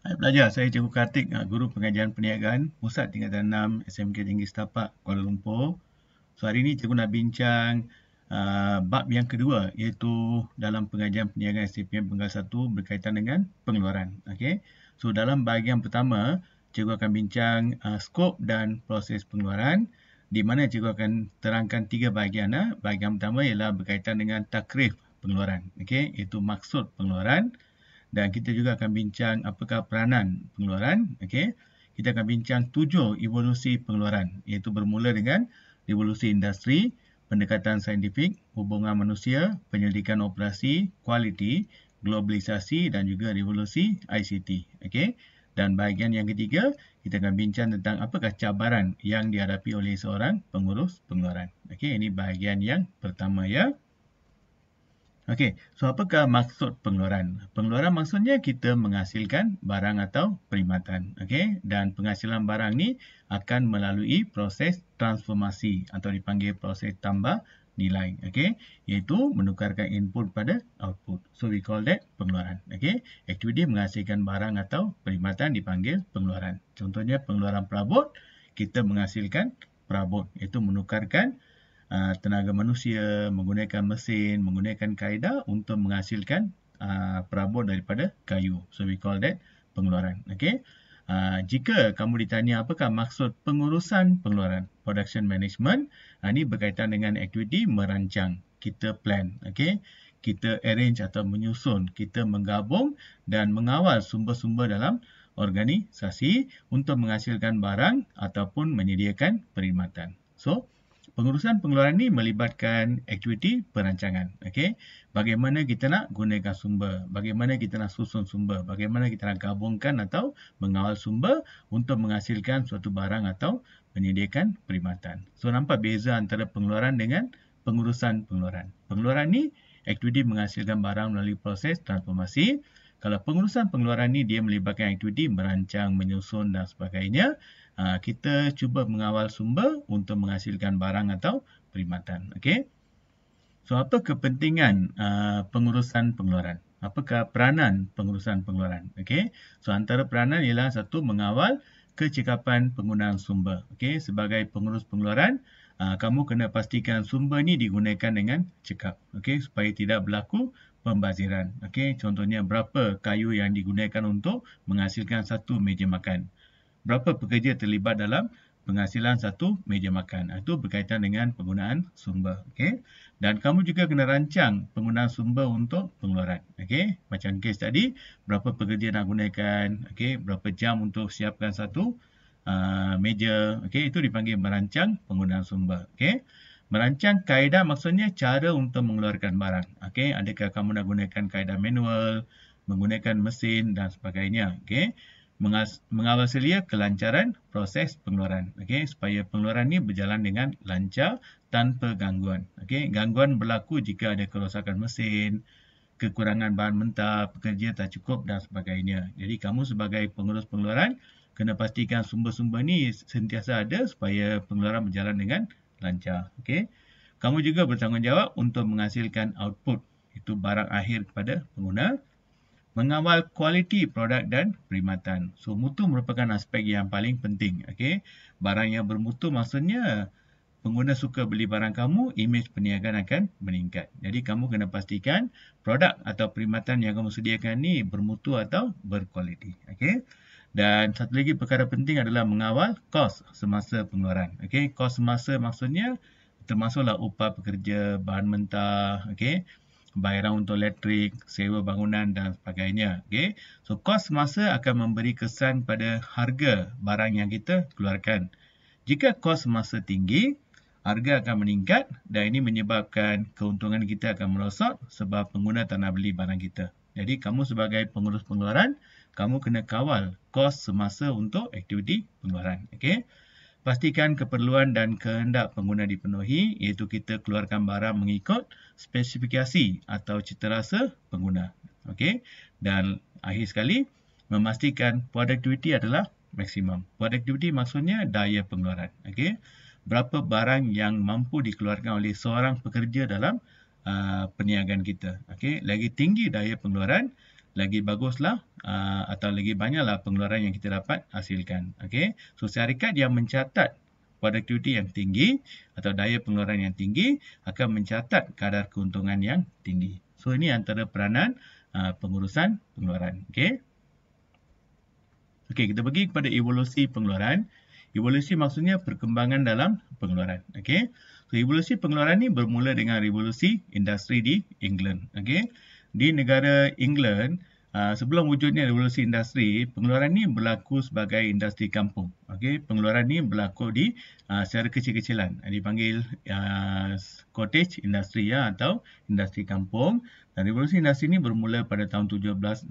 Hai pelajar, saya Cikgu Kartik, Guru Pengajian Perniagaan Pusat Tingkatan 6 SMK Tinggi Setapak Kuala Lumpur. So hari ini Cikgu nak bincang bab yang kedua, iaitu dalam pengajian perniagaan SPM Penggal 1 berkaitan dengan pengeluaran. Okay? So dalam bahagian pertama, Cikgu akan bincang skop dan proses pengeluaran, di mana Cikgu akan terangkan 3 bahagian. Bahagian pertama ialah berkaitan dengan takrif pengeluaran, okay? Iaitu maksud pengeluaran. Dan kita juga akan bincang apakah peranan pengeluaran. Okay? Kita akan bincang 7 evolusi pengeluaran, iaitu bermula dengan revolusi industri, pendekatan saintifik, hubungan manusia, penyelidikan operasi, kualiti, globalisasi dan juga revolusi ICT. Okay? Dan bahagian yang ketiga, kita akan bincang tentang apakah cabaran yang dihadapi oleh seorang pengurus pengeluaran. Okay? Ini bahagian yang pertama ya. Okey, so apakah maksud pengeluaran? Pengeluaran maksudnya kita menghasilkan barang atau perkhidmatan. Okey, dan penghasilan barang ni akan melalui proses transformasi atau dipanggil proses tambah nilai. Okey, iaitu menukarkan input pada output. So we call that pengeluaran. Okey, aktiviti menghasilkan barang atau perkhidmatan dipanggil pengeluaran. Contohnya pengeluaran perabot, kita menghasilkan perabot, iaitu menukarkan tenaga manusia, menggunakan mesin, menggunakan kaedah untuk menghasilkan perabot daripada kayu. So we call that pengeluaran. Okay? Jika kamu ditanya apakah maksud pengurusan pengeluaran, production management, ini berkaitan dengan aktiviti merancang, kita plan, okay? Kita arrange atau menyusun, kita menggabung dan mengawal sumber-sumber dalam organisasi untuk menghasilkan barang ataupun menyediakan perkhidmatan. So, pengurusan pengeluaran ini melibatkan aktiviti perancangan. Okay? Bagaimana kita nak gunakan sumber, bagaimana kita nak susun sumber, bagaimana kita nak gabungkan atau mengawal sumber untuk menghasilkan suatu barang atau menyediakan perkhidmatan. So nampak beza antara pengeluaran dengan pengurusan pengeluaran. Pengeluaran ni aktiviti menghasilkan barang melalui proses transformasi. Kalau pengurusan pengeluaran ni dia melibatkan aktiviti merancang, menyusun dan sebagainya. Kita cuba mengawal sumber untuk menghasilkan barang atau perkhidmatan. Okay? So, apa kepentingan pengurusan pengeluaran? Apakah peranan pengurusan pengeluaran? Okay? So, antara peranan ialah satu, mengawal kecekapan penggunaan sumber. Okay? Sebagai pengurus pengeluaran, kamu kena pastikan sumber ni digunakan dengan cekap. Okay? Supaya tidak berlaku pembaziran. Okay? Contohnya, berapa kayu yang digunakan untuk menghasilkan satu meja makan. Berapa pekerja terlibat dalam penghasilan satu meja makan. Itu berkaitan dengan penggunaan sumber. Okay? Dan kamu juga kena rancang penggunaan sumber untuk pengeluaran. Okay? Macam kes tadi, berapa pekerja nak gunakan, okay? Berapa jam untuk siapkan satu meja. Okay? Itu dipanggil merancang penggunaan sumber. Okay? Merancang kaedah maksudnya cara untuk mengeluarkan barang. Okay? Adakah kamu nak gunakan kaedah manual, menggunakan mesin dan sebagainya. Okay? Mengawal selia kelancaran proses pengeluaran. Okay? Supaya pengeluaran ini berjalan dengan lancar tanpa gangguan. Okay? Gangguan berlaku jika ada kerosakan mesin, kekurangan bahan mentah, pekerja tak cukup dan sebagainya. Jadi kamu sebagai pengurus pengeluaran kena pastikan sumber-sumber ni sentiasa ada supaya pengeluaran berjalan dengan lancar. Okay? Kamu juga bertanggungjawab untuk menghasilkan output, itu barang akhir kepada pengguna. Mengawal kualiti produk dan perkhidmatan. So, mutu merupakan aspek yang paling penting. Okay? Barang yang bermutu maksudnya pengguna suka beli barang kamu, imej perniagaan akan meningkat. Jadi, kamu kena pastikan produk atau perkhidmatan yang kamu sediakan ni bermutu atau berkualiti. Okay? Dan satu lagi perkara penting adalah mengawal kos semasa pengeluaran. Okay? Kos semasa maksudnya termasuklah upah pekerja, bahan mentah, okay? Bayaran untuk elektrik, sewa bangunan dan sebagainya. Okay? So, kos semasa akan memberi kesan pada harga barang yang kita keluarkan. Jika kos semasa tinggi, harga akan meningkat dan ini menyebabkan keuntungan kita akan merosot sebab pengguna tak nak beli barang kita. Jadi, kamu sebagai pengurus pengeluaran, kamu kena kawal kos semasa untuk aktiviti pengeluaran. Okay? Pastikan keperluan dan kehendak pengguna dipenuhi, iaitu kita keluarkan barang mengikut spesifikasi atau citarasa pengguna. Okay? Dan akhir sekali, memastikan produktiviti adalah maksimum. Produktiviti maksudnya daya pengeluaran. Okay? Berapa barang yang mampu dikeluarkan oleh seorang pekerja dalam perniagaan kita. Okay? Lagi tinggi daya pengeluaran, lagi baguslah atau lagi banyaklah pengeluaran yang kita dapat hasilkan. Okay? So syarikat yang mencatat produktiviti yang tinggi atau daya pengeluaran yang tinggi akan mencatat kadar keuntungan yang tinggi. So ini antara peranan pengurusan pengeluaran. Okay? Okey, kita pergi kepada evolusi pengeluaran. Evolusi maksudnya perkembangan dalam pengeluaran. Okey. So evolusi pengeluaran ni bermula dengan revolusi industri di England. Okey. Di negara England, sebelum wujudnya revolusi industri, pengeluaran ni berlaku sebagai industri kampung. Okey, pengeluaran ni berlaku di secara kecil-kecilan. Dipanggil cottage industry atau industri kampung. Dan revolusi industri ini bermula pada tahun 1760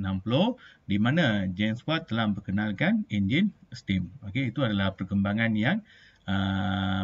di mana James Watt telah memperkenalkan enjin steam. Okey, itu adalah perkembangan yang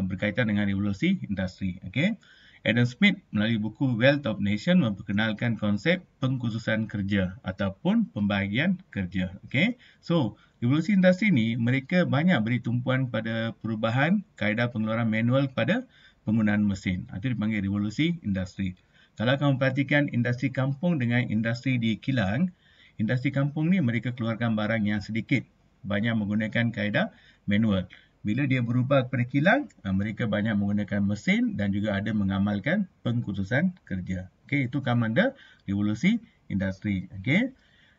berkaitan dengan revolusi industri. Okey. Adam Smith melalui buku Wealth of Nation memperkenalkan konsep pengkhususan kerja ataupun pembahagian kerja. Okey. So, revolusi industri ini mereka banyak beri tumpuan pada perubahan kaedah pengeluaran manual pada penggunaan mesin. Itu dipanggil revolusi industri. Kalau kamu perhatikan industri kampung dengan industri di kilang, industri kampung ni mereka keluarkan barang yang sedikit. Banyak menggunakan kaedah manual. Bila dia berubah kepada kilang, mereka banyak menggunakan mesin dan juga ada mengamalkan pengkhususan kerja. Okey, itu komanda revolusi industri. Okey.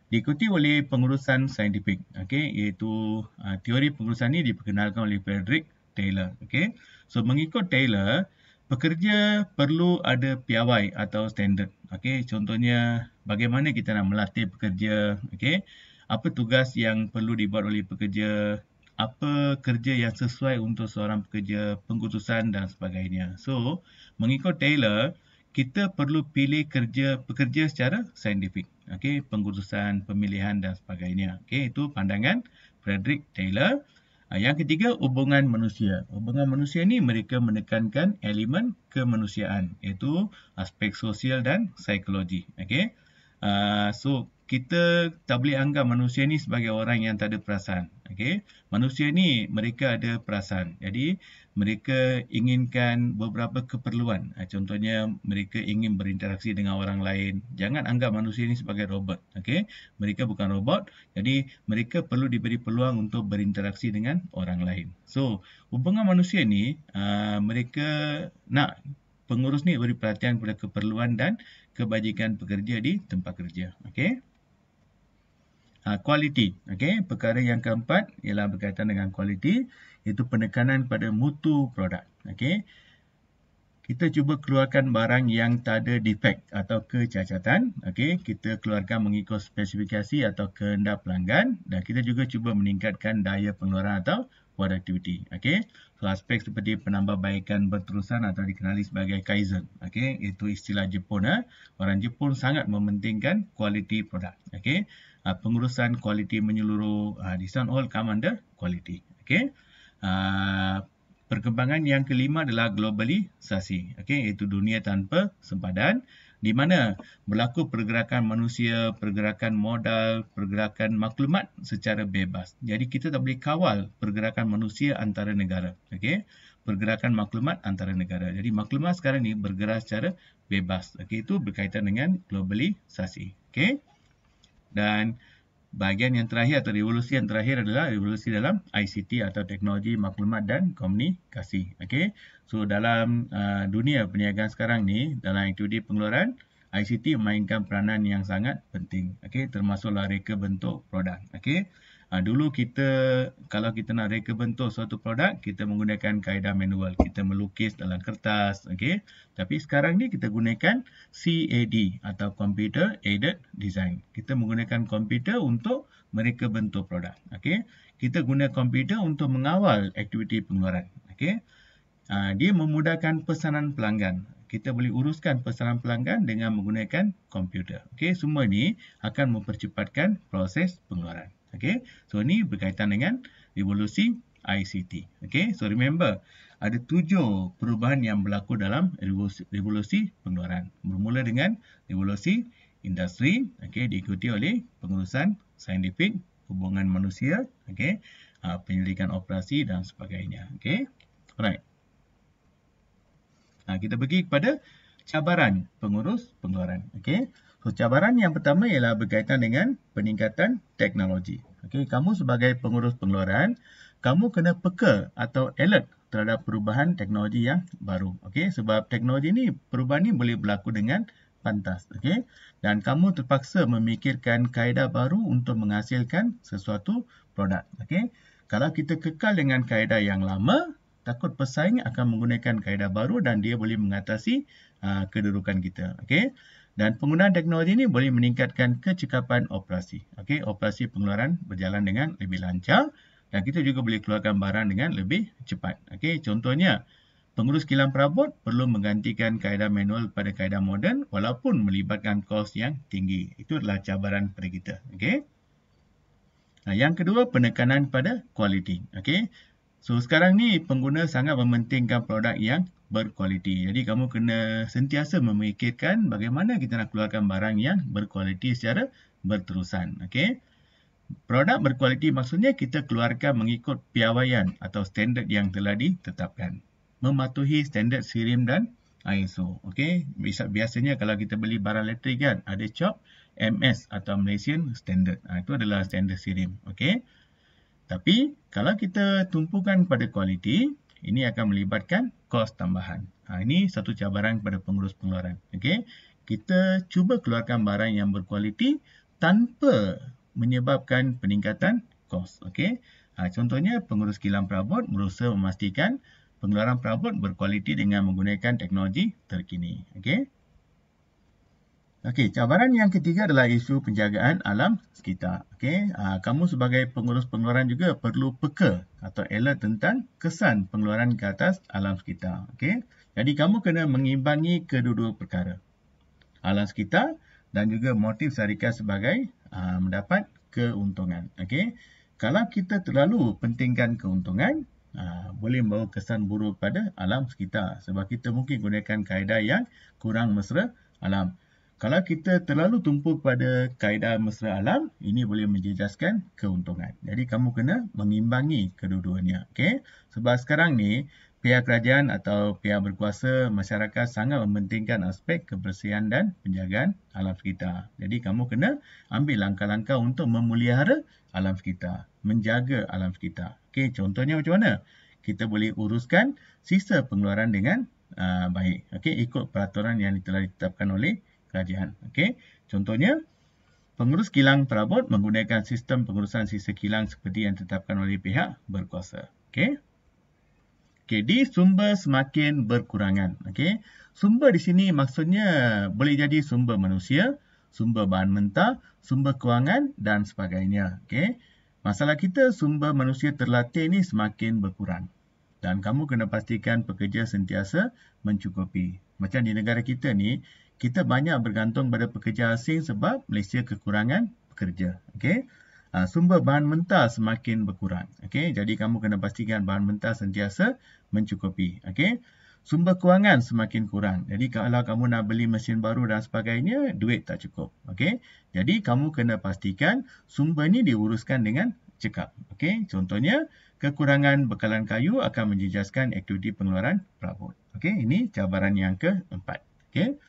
Diikuti oleh pengurusan saintifik. Okey, iaitu teori pengurusan ini diperkenalkan oleh Frederick Taylor. Okey. So mengikut Taylor, pekerja perlu ada piawai atau standard. Okey, contohnya bagaimana kita nak melatih pekerja, okey? Apa tugas yang perlu dibuat oleh pekerja? Apa kerja yang sesuai untuk seorang pekerja, pengkhususan dan sebagainya. So, mengikut Taylor, kita perlu pilih pekerja secara saintifik. Okey, pengkhususan, pemilihan dan sebagainya. Okey, itu pandangan Frederick Taylor. Yang ketiga, hubungan manusia. Hubungan manusia ni mereka menekankan elemen kemanusiaan, iaitu aspek sosial dan psikologi. Okay? So, kita tak boleh anggap manusia ni sebagai orang yang tak ada perasaan. Okay? Manusia ni mereka ada perasaan. Jadi, mereka inginkan beberapa keperluan. Contohnya, mereka ingin berinteraksi dengan orang lain. Jangan anggap manusia ni sebagai robot. Okay? Mereka bukan robot. Jadi, mereka perlu diberi peluang untuk berinteraksi dengan orang lain. So, hubungan manusia ni, mereka nak pengurus ni beri perhatian kepada keperluan dan kebajikan pekerja di tempat kerja. Okay? Kualiti. Okay? Perkara yang keempat ialah berkaitan dengan kualiti, iaitu penekanan pada mutu produk. Okay? Kita cuba keluarkan barang yang tak ada defek atau kecacatan. Okay? Kita keluarkan mengikut spesifikasi atau kehendak pelanggan dan kita juga cuba meningkatkan daya pengeluaran atau productivity. Okay? So, aspek seperti penambahbaikan berterusan atau dikenali sebagai Kaizen. Okay? Itu istilah Jepun. Orang Jepun sangat mementingkan kualiti produk. Okay? Pengurusan kualiti menyeluruh. This one all come under quality. Okay? Perkembangan yang kelima adalah globalisasi. Okay? Iaitu dunia tanpa sempadan, di mana berlaku pergerakan manusia, pergerakan modal, pergerakan maklumat secara bebas. Jadi kita tak boleh kawal pergerakan manusia antara negara. Okay? Pergerakan maklumat antara negara. Jadi maklumat sekarang ni bergerak secara bebas. Okay? Itu berkaitan dengan globalisasi. Okay? Dan bahagian yang terakhir atau revolusi yang terakhir adalah revolusi dalam ICT atau teknologi maklumat dan komunikasi. Okay? So dalam dunia perniagaan sekarang ni, dalam aktiviti pengeluaran, ICT memainkan peranan yang sangat penting. Okay? Termasuklah reka bentuk produk. Okay? Dulu kalau kita nak reka bentuk suatu produk, kita menggunakan kaedah manual. Kita melukis dalam kertas. Okay? Tapi sekarang ni kita gunakan CAD atau Computer Aided Design. Kita menggunakan komputer untuk mereka bentuk produk. Okay? Kita guna komputer untuk mengawal aktiviti pengeluaran. Okay? Dia memudahkan pesanan pelanggan. Kita boleh uruskan pesanan pelanggan dengan menggunakan komputer. Okay? Semua ni akan mempercepatkan proses pengeluaran. Okay? So, ini berkaitan dengan revolusi ICT. Okay? So, remember, ada 7 perubahan yang berlaku dalam revolusi pengeluaran. Bermula dengan revolusi industri, okay, diikuti oleh pengurusan saintifik, hubungan manusia, okay, penyelidikan operasi dan sebagainya. Okay? Alright. Kita pergi kepada cabaran pengurus pengeluaran. Okey. So cabaran yang pertama ialah berkaitan dengan peningkatan teknologi. Okey, kamu sebagai pengurus pengeluaran, kamu kena peka atau alert terhadap perubahan teknologi yang baru. Okey, sebab teknologi ni perubahan ni boleh berlaku dengan pantas. Okey. Dan kamu terpaksa memikirkan kaedah baru untuk menghasilkan sesuatu produk. Okey. Kalau kita kekal dengan kaedah yang lama, takut pesaing akan menggunakan kaedah baru dan dia boleh mengatasi kedudukan kita. Okey. Dan penggunaan teknologi ini boleh meningkatkan kecekapan operasi. Okey, operasi pengeluaran berjalan dengan lebih lancar dan kita juga boleh keluarkan barang dengan lebih cepat. Okey, contohnya pengurus kilang perabot perlu menggantikan kaedah manual pada kaedah moden walaupun melibatkan kos yang tinggi. Itu adalah cabaran pada kita. Okey. Yang kedua, penekanan pada kualiti. Okey. So sekarang ni pengguna sangat mementingkan produk yang berkualiti. Jadi kamu kena sentiasa memikirkan bagaimana kita nak keluarkan barang yang berkualiti secara berterusan. Okey. Produk berkualiti maksudnya kita keluarkan mengikut piawaian atau standard yang telah ditetapkan. Mematuhi standard SIRIM dan ISO. Okey. Biasanya kalau kita beli barang elektrik kan ada COP, MS atau Malaysian Standard. Itu adalah standard SIRIM. Okey. Tapi, kalau kita tumpukan pada kualiti, ini akan melibatkan kos tambahan. Ini satu cabaran kepada pengurus pengeluaran. Okay? Kita cuba keluarkan barang yang berkualiti tanpa menyebabkan peningkatan kos. Okay? Contohnya, pengurus kilang perabot berusaha memastikan pengeluaran perabot berkualiti dengan menggunakan teknologi terkini. Okay? Okey, cabaran yang ketiga adalah isu penjagaan alam sekitar. Okey, kamu sebagai pengurus pengeluaran juga perlu peka atau alert tentang kesan pengeluaran ke atas alam sekitar. Okey, jadi kamu kena mengimbangi kedua-dua perkara. Alam sekitar dan juga motif syarikat sebagai mendapat keuntungan. Okey, kalau kita terlalu pentingkan keuntungan, boleh membawa kesan buruk pada alam sekitar sebab kita mungkin gunakan kaedah yang kurang mesra alam. Kalau kita terlalu tumpu pada kaedah mesra alam, ini boleh menjejaskan keuntungan. Jadi kamu kena mengimbangi kedua-duanya. Okay? Sebab sekarang ni, pihak kerajaan atau pihak berkuasa, masyarakat sangat mementingkan aspek kebersihan dan penjagaan alam sekitar. Jadi kamu kena ambil langkah-langkah untuk memelihara alam sekitar, menjaga alam sekitar. Okay, contohnya macam mana? Kita boleh uruskan sisa pengeluaran dengan baik. Okay, ikut peraturan yang telah ditetapkan oleh kerajaan. Okey. Contohnya, pengurus kilang perabot menggunakan sistem pengurusan sisa kilang seperti yang ditetapkan oleh pihak berkuasa. Okey. Okey, di sumber semakin berkurangan. Okey. Sumber di sini maksudnya boleh jadi sumber manusia, sumber bahan mentah, sumber kewangan dan sebagainya. Okey. Masalah kita sumber manusia terlatih ni semakin berkurang. Dan kamu kena pastikan pekerja sentiasa mencukupi. Macam di negara kita ni, kita banyak bergantung pada pekerja asing sebab Malaysia kekurangan pekerja. Okay? Sumber bahan mentah semakin berkurang. Okay? Jadi kamu kena pastikan bahan mentah sentiasa mencukupi. Okay? Sumber kewangan semakin kurang. Jadi kalau kamu nak beli mesin baru dan sebagainya, duit tak cukup. Okay? Jadi kamu kena pastikan sumber ni diuruskan dengan cekap. Okay? Contohnya, kekurangan bekalan kayu akan menjejaskan aktiviti pengeluaran perabot. Okay? Ini cabaran yang keempat. Okay?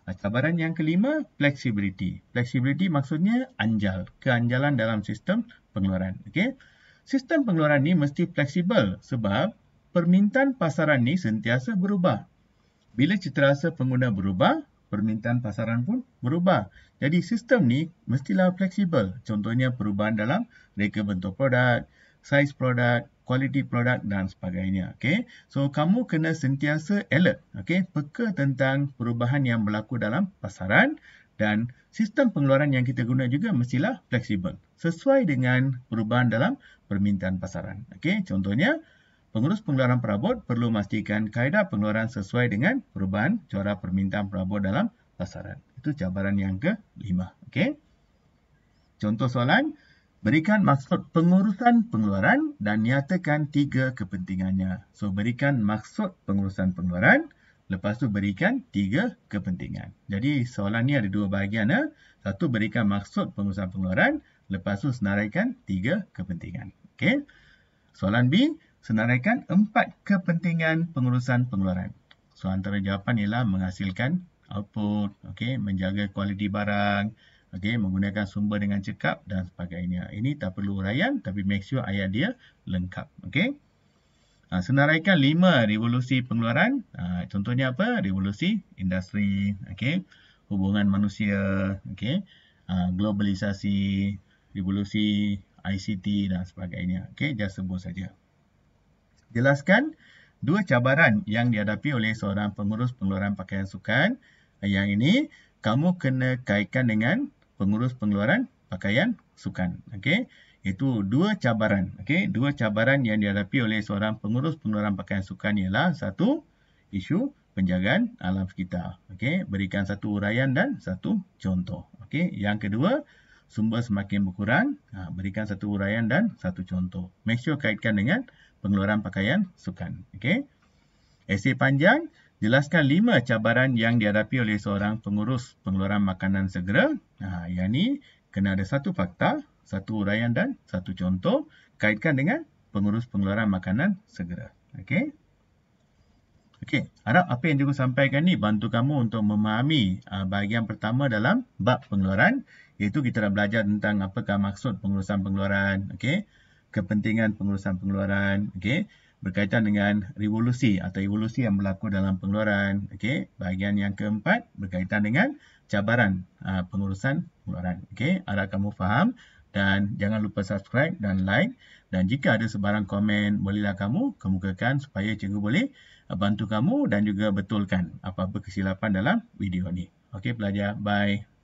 Cabaran yang kelima, flexibility. Flexibility maksudnya anjal, keanjalan dalam sistem pengeluaran. Okay? Sistem pengeluaran ni mesti fleksibel sebab permintaan pasaran ni sentiasa berubah. Bila citarasa pengguna berubah, permintaan pasaran pun berubah. Jadi sistem ni mestilah fleksibel. Contohnya perubahan dalam reka bentuk produk, saiz produk, kualiti produk dan sebagainya. Okay? So, kamu kena sentiasa alert. Okay? Peka tentang perubahan yang berlaku dalam pasaran dan sistem pengeluaran yang kita guna juga mestilah fleksibel. Sesuai dengan perubahan dalam permintaan pasaran. Okay? Contohnya, pengurus pengeluaran perabot perlu memastikan kaedah pengeluaran sesuai dengan perubahan corak permintaan perabot dalam pasaran. Itu cabaran yang kelima. Okay? Contoh soalan. Berikan maksud pengurusan pengeluaran dan nyatakan 3 kepentingannya. So, berikan maksud pengurusan pengeluaran, lepas tu berikan 3 kepentingan. Jadi, soalan ni ada 2 bahagian. Satu, berikan maksud pengurusan pengeluaran, lepas tu senaraikan 3 kepentingan. Okay? Soalan B, senaraikan 4 kepentingan pengurusan pengeluaran. So, antara jawapan ialah menghasilkan output, okey, menjaga kualiti barang, okey, menggunakan sumber dengan cekap dan sebagainya. Ini tak perlu huraian tapi make sure ayat dia lengkap, okey. Senaraikan 5 revolusi pengeluaran. Contohnya apa? Revolusi industri, okey, hubungan manusia, okey, globalisasi, revolusi ICT dan sebagainya. Okey, just sebut saja. Jelaskan 2 cabaran yang dihadapi oleh seorang pengurus pengeluaran pakaian sukan. Yang ini kamu kena kaitkan dengan pengurus pengeluaran pakaian sukan. Okey, itu 2 cabaran. Okey, 2 cabaran yang dihadapi oleh seorang pengurus pengeluaran pakaian sukan ialah satu, isu penjagaan alam sekitar. Okey, berikan satu uraian dan satu contoh. Okey, yang kedua, sumber semakin berkurang, berikan satu uraian dan satu contoh. Make sure kaitkan dengan pengeluaran pakaian sukan. Okey. Esei panjang, jelaskan 5 cabaran yang dihadapi oleh seorang pengurus pengeluaran makanan segera. Yang ni kena ada satu fakta, satu uraian dan satu contoh. Kaitkan dengan pengurus pengeluaran makanan segera. Okey. Okey, harap apa yang cikgu sampaikan ni bantu kamu untuk memahami bahagian pertama dalam bab pengeluaran, iaitu kita dah belajar tentang apakah maksud pengurusan pengeluaran, okey, kepentingan pengurusan pengeluaran, okey, berkaitan dengan revolusi atau evolusi yang berlaku dalam pengeluaran, okey. Bahagian yang keempat berkaitan dengan cabaran pengurusan pengeluaran. Okey, harap kamu faham dan jangan lupa subscribe dan like, dan jika ada sebarang komen bolehlah kamu kemukakan supaya cikgu boleh bantu kamu dan juga betulkan apa-apa kesilapan dalam video ni. Okey pelajar, bye.